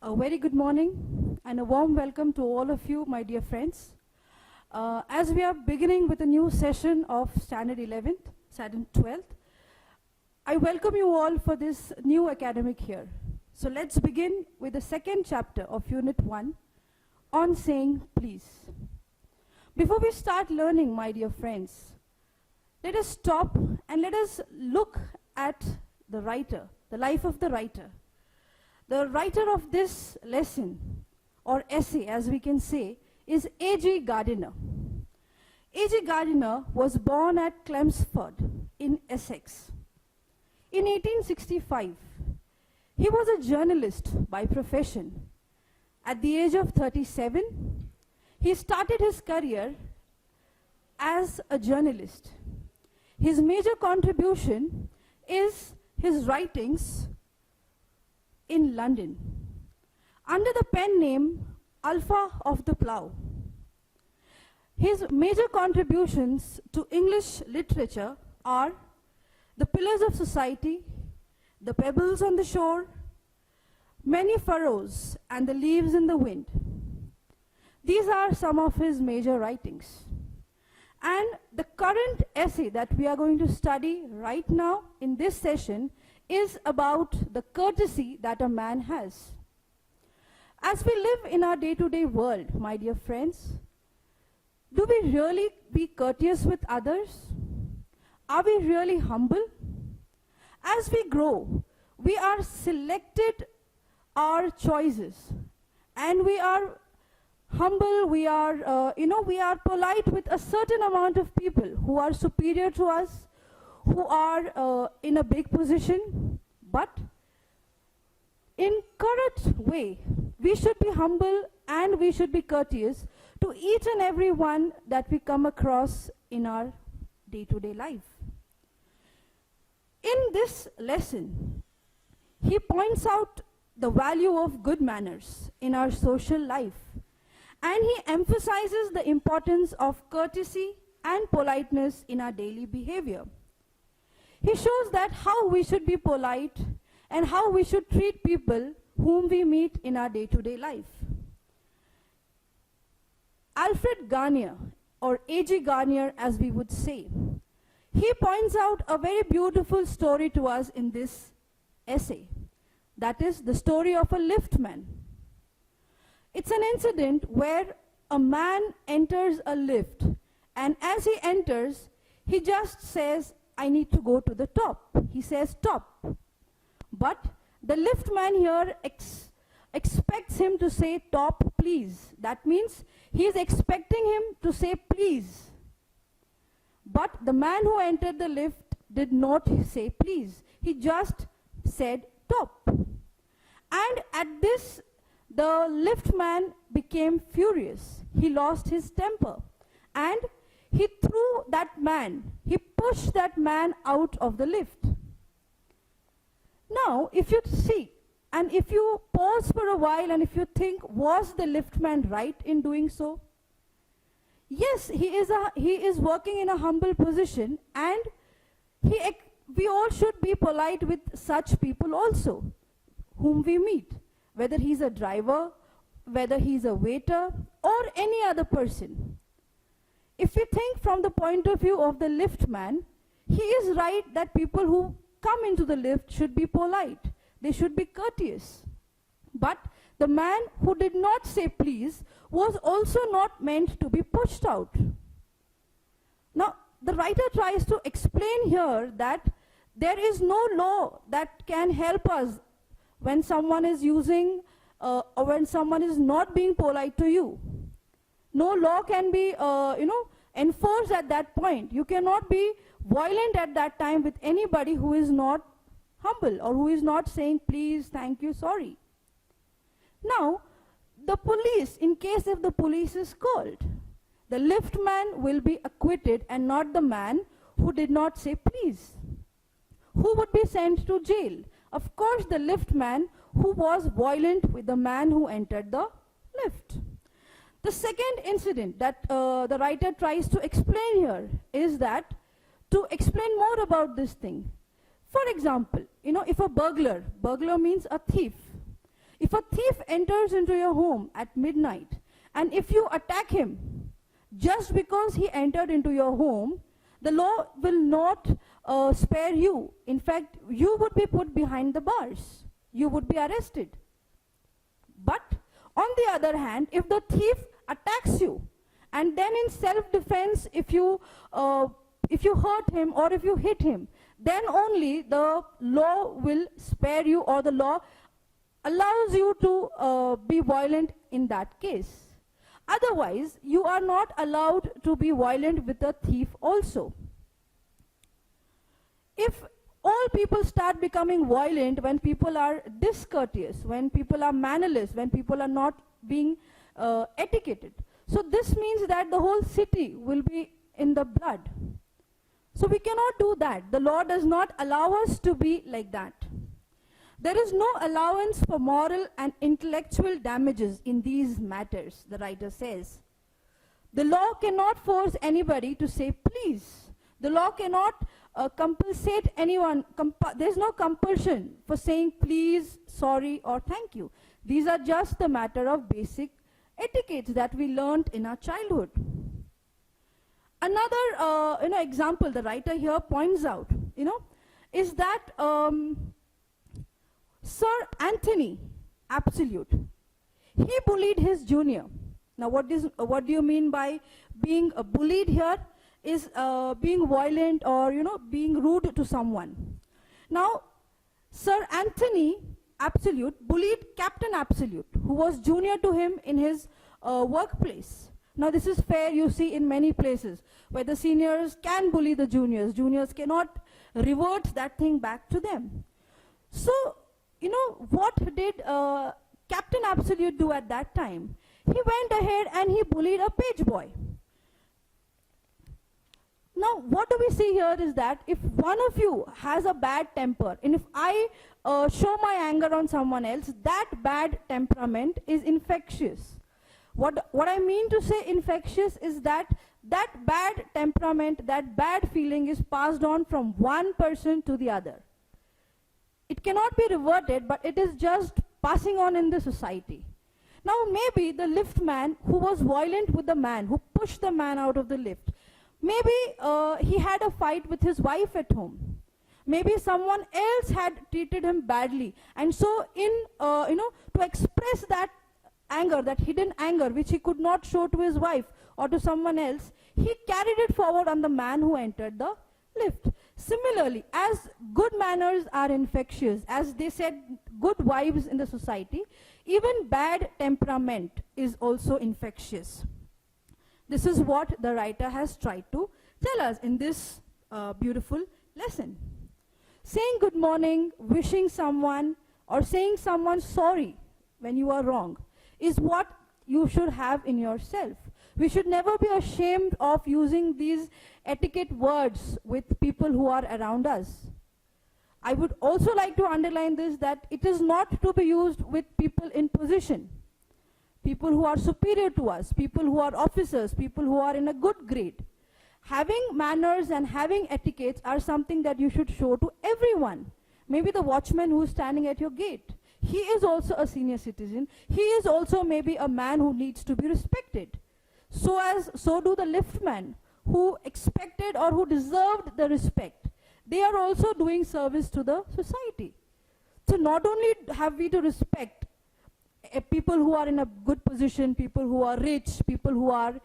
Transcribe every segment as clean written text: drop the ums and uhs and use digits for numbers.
A very good morning and a warm welcome to all of you, my dear friends. As we are beginning with a new session of Standard 11th, Standard 12th, I welcome you all for this new academic year. So let's begin with the second chapter of Unit 1 on saying please. Before we start learning, my dear friends, let us stop and let us look at the writer, the life of the writer. The writer of this lesson, or essay as we can say, is A.G. Gardiner. A.G. Gardiner was born at Chelmsford in Essex. In 1865, he was a journalist by profession. At the age of 37, he started his career as a journalist. His major contribution is his writings in London, under the pen name Alpha of the Plough. His major contributions to English literature are The Pillars of Society, The Pebbles on the Shore, Many Furrows, and The Leaves in the Wind. These are some of his major writings. And the current essay that we are going to study right now in this session is about the courtesy that a man has. As we live in our day-to-day world, my dear friends, do we really be courteous with others? Are we really humble? As we grow, we are selected our choices, and we are humble, we are polite with a certain amount of people who are superior to us, who are in a big position, but in correct way, we should be humble and we should be courteous to each and every one that we come across in our day-to-day life. In this lesson, he points out the value of good manners in our social life, and he emphasizes the importance of courtesy and politeness in our daily behavior. He shows that how we should be polite and how we should treat people whom we meet in our day-to-day life. Alfred Garnier, or A.G. Garnier as we would say, he points out a very beautiful story to us in this essay. That is the story of a liftman. It's an incident where a man enters a lift, and as he enters, he just says, I need to go to the top. He says top. But the liftman here expects him to say top, please. That means he is expecting him to say please. But the man who entered the lift did not say please. He just said top. And at this, the liftman became furious. He lost his temper. And he threw that man, he pushed that man out of the lift. Now, if you see, and if you pause for a while and if you think, was the liftman right in doing so? Yes, he is working in a humble position, and we all should be polite with such people also, whom we meet, whether he's a driver, whether he's a waiter, or any other person. If we think from the point of view of the liftman, he is right that people who come into the lift should be polite. They should be courteous. But the man who did not say please was also not meant to be pushed out. Now, the writer tries to explain here that there is no law that can help us when someone is using or when someone is not being polite to you. No law can be, enforced at that point. You cannot be violent at that time with anybody who is not humble or who is not saying please, thank you, sorry. Now, the police, in case if the police is called, the liftman will be acquitted and not the man who did not say please. Who would be sent to jail? Of course, the liftman who was violent with the man who entered the lift. The second incident that the writer tries to explain here is that to explain more about this thing. For example, if a burglar means a thief. If a thief enters into your home at midnight, and if you attack him just because he entered into your home, the law will not spare you. In fact, you would be put behind the bars. You would be arrested. But on the other hand, if the thief attacks you, and then in self-defense, if you hurt him or if you hit him, then only the law will spare you, or the law allows you to be violent in that case. Otherwise, you are not allowed to be violent with a thief also. If all people start becoming violent when people are discourteous, when people are mannerless, when people are not being etiquetted, so this means that the whole city will be in the blood. So we cannot do that. The law does not allow us to be like that. There is no allowance for moral and intellectual damages in these matters, the writer says. The law cannot force anybody to say please. The law cannot compensate anyone. There's no compulsion for saying please, sorry, or thank you. These are just the matter of basic etiquettes that we learned in our childhood. Another example the writer here points out, is that Sir Anthony Absolute, he bullied his junior. Now what do you mean by being bullied here? Is being violent or being rude to someone. Now Sir Anthony Absolute bullied Captain Absolute, who was junior to him in his workplace. Now this is fair, you see, in many places where the seniors can bully the juniors. Juniors cannot revert that thing back to them. So, what did Captain Absolute do at that time? He went ahead and he bullied a page boy. Now, what do we see here is that if one of you has a bad temper, and if I show my anger on someone else, that bad temperament is infectious. What I mean to say infectious is that bad temperament, that bad feeling is passed on from one person to the other. It cannot be reverted, but it is just passing on in the society. Now maybe the lift man who was violent with the man, who pushed the man out of the lift, maybe he had a fight with his wife at home. Maybe someone else had treated him badly, and so to express that anger, that hidden anger which he could not show to his wife or to someone else, he carried it forward on the man who entered the lift. Similarly, as good manners are infectious, as they said, good vibes in the society, even bad temperament is also infectious. This is what the writer has tried to tell us in this beautiful lesson. Saying good morning, wishing someone, or saying someone sorry when you are wrong is what you should have in yourself. We should never be ashamed of using these etiquette words with people who are around us. I would also like to underline this, that it is not to be used with people in position, people who are superior to us, people who are officers, people who are in a good grade. Having manners and having etiquettes are something that you should show to everyone. Maybe the watchman who is standing at your gate, he is also a senior citizen. He is also maybe a man who needs to be respected. So do the liftmen who expected or who deserved the respect. They are also doing service to the society. So not only have we to respect people who are in a good position, people who are rich, people who are,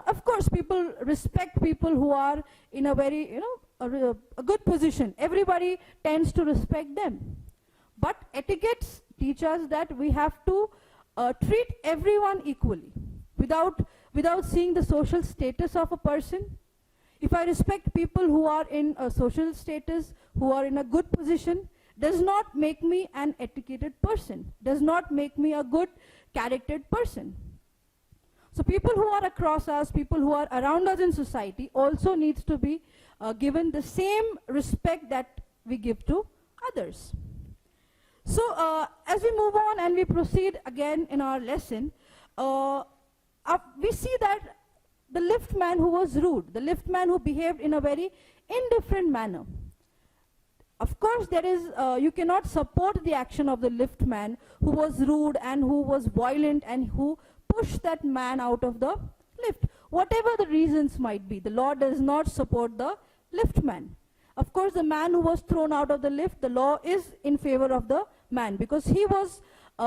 of course people respect people who are in a very, a good position. Everybody tends to respect them. But etiquettes teach us that we have to treat everyone equally without seeing the social status of a person. If I respect people who are in a social status, who are in a good position, does not make me an educated person, does not make me a good charactered person. So people who are across us, people who are around us in society also needs to be given the same respect that we give to others. So as we move on and we proceed again in our lesson, we see that the liftman who was rude, the liftman who behaved in a very indifferent manner, Of course, there is, you cannot support the action of the lift man who was rude and who was violent and who pushed that man out of the lift. Whatever the reasons might be, the law does not support the lift man. Of course, the man who was thrown out of the lift, the law is in favor of the man because he was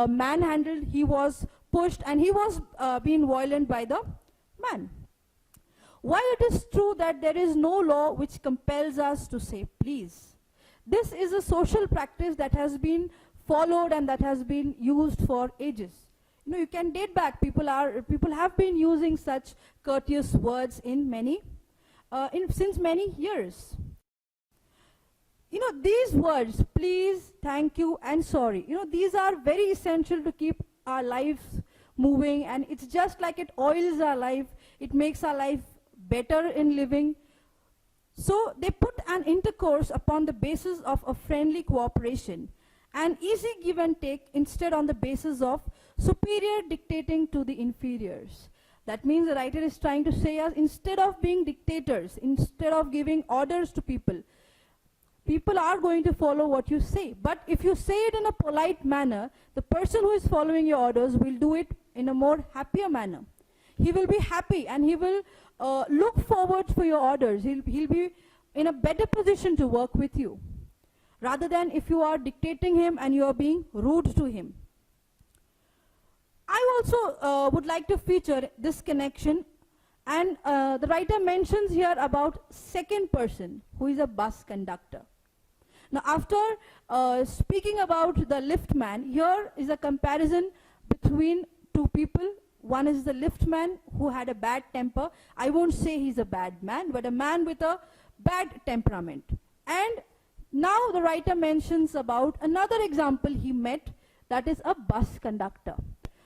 manhandled, he was pushed, and he was being violent by the man. While it is true that there is no law which compels us to say please, this is a social practice that has been followed and that has been used for ages. You know, you can date back. People have been using such courteous words since many years. You know, these words, please, thank you, and sorry, you know, these are very essential to keep our lives moving, and it's just like it oils our life, it makes our life better in living. So they put an intercourse upon the basis of a friendly cooperation, an easy give and take instead on the basis of superior dictating to the inferiors. That means the writer is trying to say us, instead of being dictators, instead of giving orders to people, people are going to follow what you say. But if you say it in a polite manner, the person who is following your orders will do it in a more happier manner. He will be happy and he will look forward for your orders. He'll be in a better position to work with you, rather than if you are dictating him and you are being rude to him. I also would like to feature this connection, and the writer mentions here about second person, who is a bus conductor. Now, after speaking about the lift man, here is a comparison between two people. One is the lift man who had a bad temper. I won't say he's a bad man, but a man with a bad temperament. And now the writer mentions about another example he met, that is a bus conductor.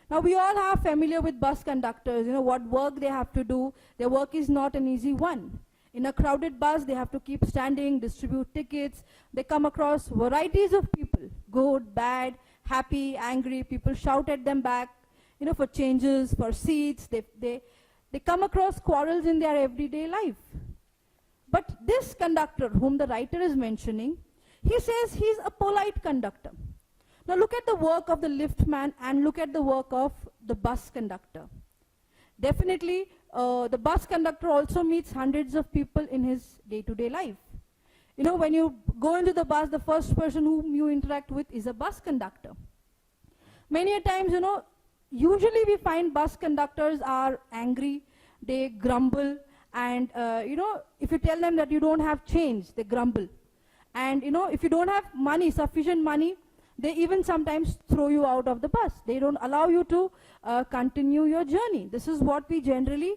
Now, we all are familiar with bus conductors, you know, what work they have to do. Their work is not an easy one. In a crowded bus, they have to keep standing, distribute tickets. They come across varieties of people, good, bad, happy, angry. People shout at them back, you know, for changes, for seats. They come across quarrels in their everyday life. But this conductor, whom the writer is mentioning, he says he's a polite conductor. Now look at the work of the lift man and look at the work of the bus conductor. Definitely, the bus conductor also meets hundreds of people in his day-to-day life. You know, when you go into the bus, the first person whom you interact with is a bus conductor. Many a times, you know, usually we find bus conductors are angry, they grumble, and you know, if you tell them that you don't have change, they grumble. And you know, if you don't have money, sufficient money, they even sometimes throw you out of the bus. They don't allow you to continue your journey. This is what we generally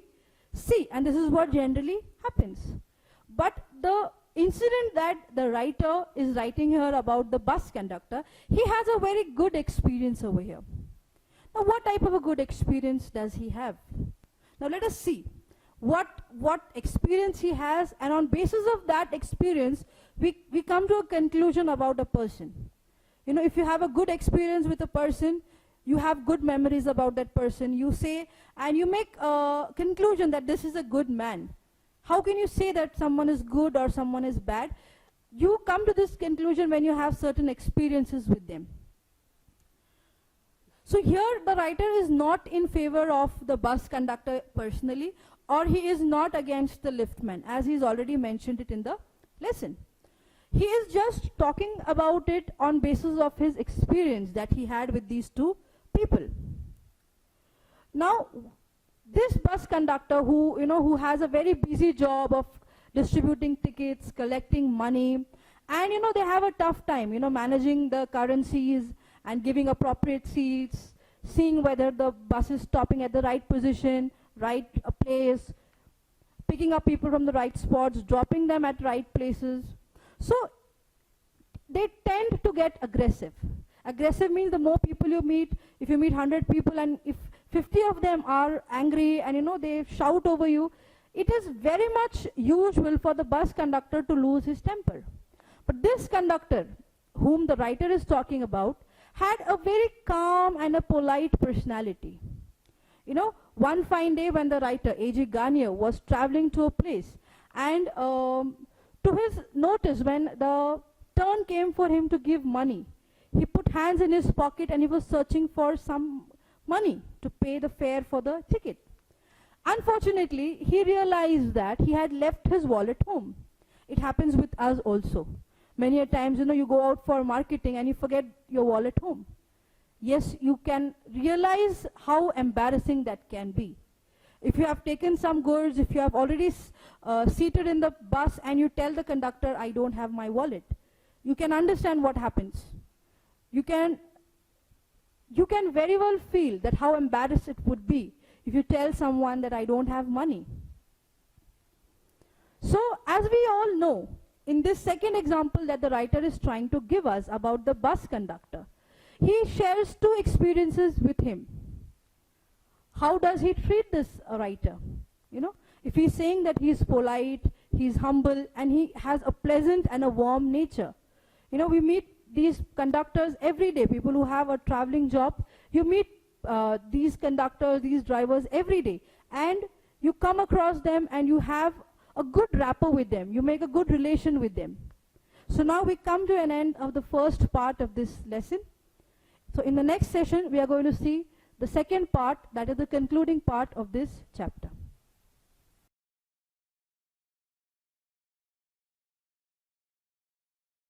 see, and this is what generally happens. But the incident that the writer is writing here about the bus conductor, he has a very good experience over here. Now, what type of a good experience does he have? Now, let us see what experience he has, and on basis of that experience, we come to a conclusion about a person. You know, if you have a good experience with a person, you have good memories about that person, you say, and you make a conclusion that this is a good man. How can you say that someone is good or someone is bad? You come to this conclusion when you have certain experiences with them. So here the writer is not in favor of the bus conductor personally, or he is not against the liftman, as he's already mentioned it in the lesson. He is just talking about it on basis of his experience that he had with these two people. Now, this bus conductor who has a very busy job of distributing tickets, collecting money, and they have a tough time, managing the currencies and giving appropriate seats, seeing whether the bus is stopping at the right position, right place, picking up people from the right spots, dropping them at right places. So they tend to get aggressive. Aggressive means the more people you meet, if you meet 100 people and if 50 of them are angry and they shout over you, it is very much usual for the bus conductor to lose his temper. But this conductor, whom the writer is talking about, had a very calm and a polite personality. One fine day when the writer, A.G. Garnier, was traveling to a place, and to his notice, when the turn came for him to give money. He put hands in his pocket and he was searching for some money to pay the fare for the ticket. Unfortunately, he realized that he had left his wallet home. It happens with us also. Many a times, you go out for marketing and you forget your wallet home. Yes, you can realize how embarrassing that can be. If you have taken some goods, if you have already seated in the bus and you tell the conductor, I don't have my wallet, you can understand what happens. You can very well feel that how embarrassed it would be if you tell someone that I don't have money. So, as we all know, in this second example that the writer is trying to give us about the bus conductor, he shares two experiences with him. How does he treat this writer? If he's saying that he's polite, he's humble, and he has a pleasant and a warm nature. We meet these conductors every day, people who have a traveling job. You meet these conductors, these drivers every day, and you come across them and you have a good rapport with them. You make a good relation with them. So now we come to an end of the first part of this lesson. So in the next session, we are going to see the second part, that is the concluding part of this chapter.